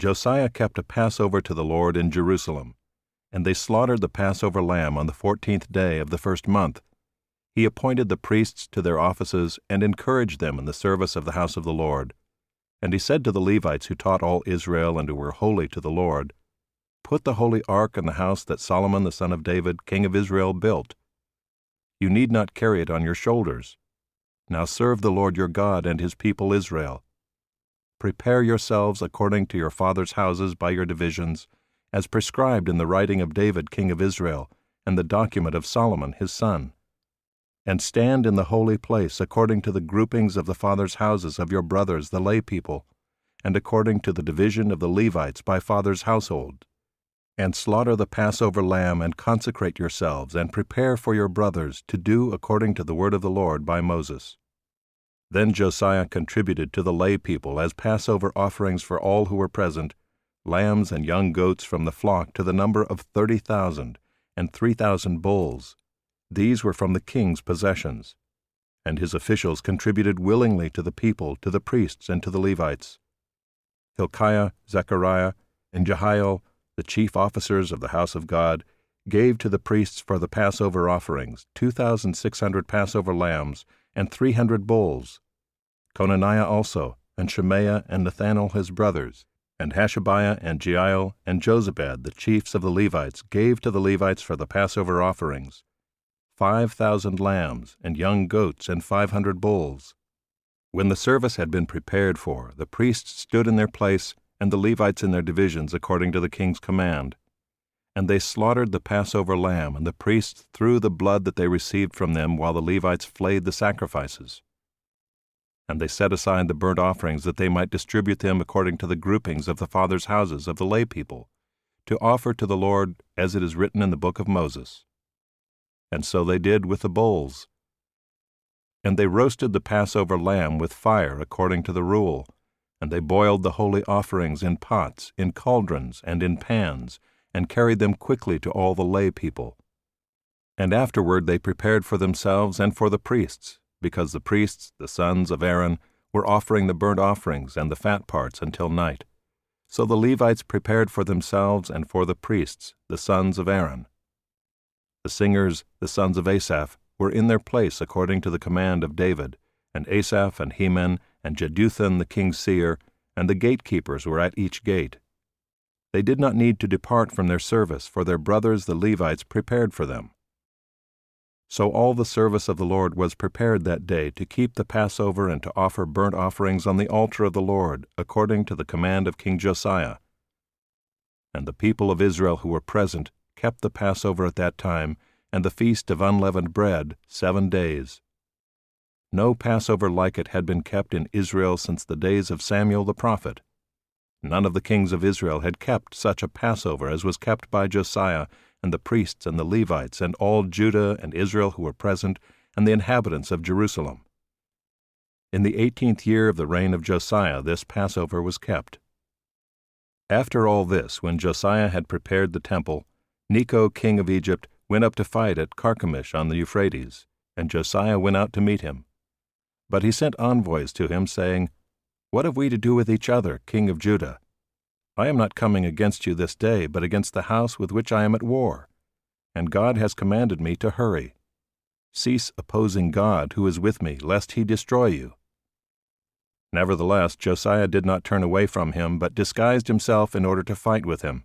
Josiah kept a Passover to the Lord in Jerusalem, and they slaughtered the Passover lamb on the 14th day of the first month. He appointed the priests to their offices and encouraged them in the service of the house of the Lord. And he said to the Levites who taught all Israel and who were holy to the Lord, "Put the holy ark in the house that Solomon the son of David, king of Israel, built. You need not carry it on your shoulders. Now serve the Lord your God and his people Israel. Prepare yourselves according to your fathers' houses by your divisions, as prescribed in the writing of David king of Israel, and the document of Solomon his son. And stand in the holy place according to the groupings of the fathers' houses of your brothers the lay people, and according to the division of the Levites by fathers' household. And slaughter the Passover lamb, and consecrate yourselves, and prepare for your brothers to do according to the word of the Lord by Moses." Then Josiah contributed to the lay people as Passover offerings for all who were present, lambs and young goats from the flock to the number of 30,000, and 3,000 bulls. These were from the king's possessions. And his officials contributed willingly to the people, to the priests, and to the Levites. Hilkiah, Zechariah, and Jehiel, the chief officers of the house of God, gave to the priests for the Passover offerings 2,600 Passover lambs and 300 bulls. Conaniah also, and Shemaiah and Nethanel his brothers, and Hashabiah and Jeiel and Jozabad, the chiefs of the Levites, gave to the Levites for the Passover offerings 5,000 lambs and young goats and 500 bulls. When the service had been prepared for, the priests stood in their place and the Levites in their divisions according to the king's command. And they slaughtered the Passover lamb, and the priests threw the blood that they received from them while the Levites flayed the sacrifices. And they set aside the burnt offerings that they might distribute them according to the groupings of the fathers' houses of the lay people, to offer to the Lord as it is written in the book of Moses. And so they did with the bulls. And they roasted the Passover lamb with fire according to the rule, and they boiled the holy offerings in pots, in cauldrons, and in pans, and carried them quickly to all the lay people. And afterward they prepared for themselves and for the priests, because the priests, the sons of Aaron, were offering the burnt offerings and the fat parts until night. So the Levites prepared for themselves and for the priests, the sons of Aaron. The singers, the sons of Asaph, were in their place according to the command of David, and Asaph and Heman and Jeduthun the king's seer, and the gatekeepers were at each gate. They did not need to depart from their service, for their brothers the Levites prepared for them. So all the service of the Lord was prepared that day to keep the Passover and to offer burnt offerings on the altar of the Lord, according to the command of King Josiah. And the people of Israel who were present kept the Passover at that time, and the feast of unleavened bread 7 days. No Passover like it had been kept in Israel since the days of Samuel the prophet. None of the kings of Israel had kept such a Passover as was kept by Josiah, and the priests and the Levites, and all Judah and Israel who were present, and the inhabitants of Jerusalem. In the 18th year of the reign of Josiah this Passover was kept. After all this, when Josiah had prepared the temple, Necho king of Egypt went up to fight at Carchemish on the Euphrates, and Josiah went out to meet him. But he sent envoys to him, saying, "What have we to do with each other, king of Judah? I am not coming against you this day, but against the house with which I am at war. And God has commanded me to hurry. Cease opposing God, who is with me, lest he destroy you." Nevertheless, Josiah did not turn away from him, but disguised himself in order to fight with him.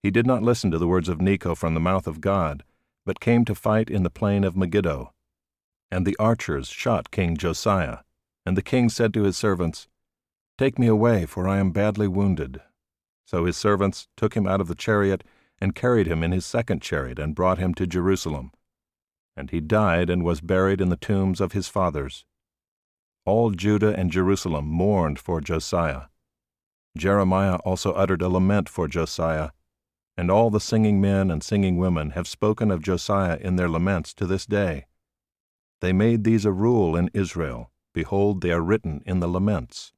He did not listen to the words of Necho from the mouth of God, but came to fight in the plain of Megiddo. And the archers shot King Josiah. And the king said to his servants, "Take me away, for I am badly wounded." So his servants took him out of the chariot and carried him in his second chariot and brought him to Jerusalem. And he died and was buried in the tombs of his fathers. All Judah and Jerusalem mourned for Josiah. Jeremiah also uttered a lament for Josiah, and all the singing men and singing women have spoken of Josiah in their laments to this day. They made these a rule in Israel. Behold, they are written in the laments.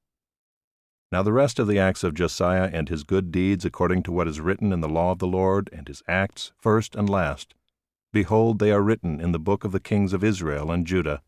Now the rest of the acts of Josiah and his good deeds according to what is written in the law of the Lord, and his acts, first and last, behold, they are written in the book of the kings of Israel and Judah.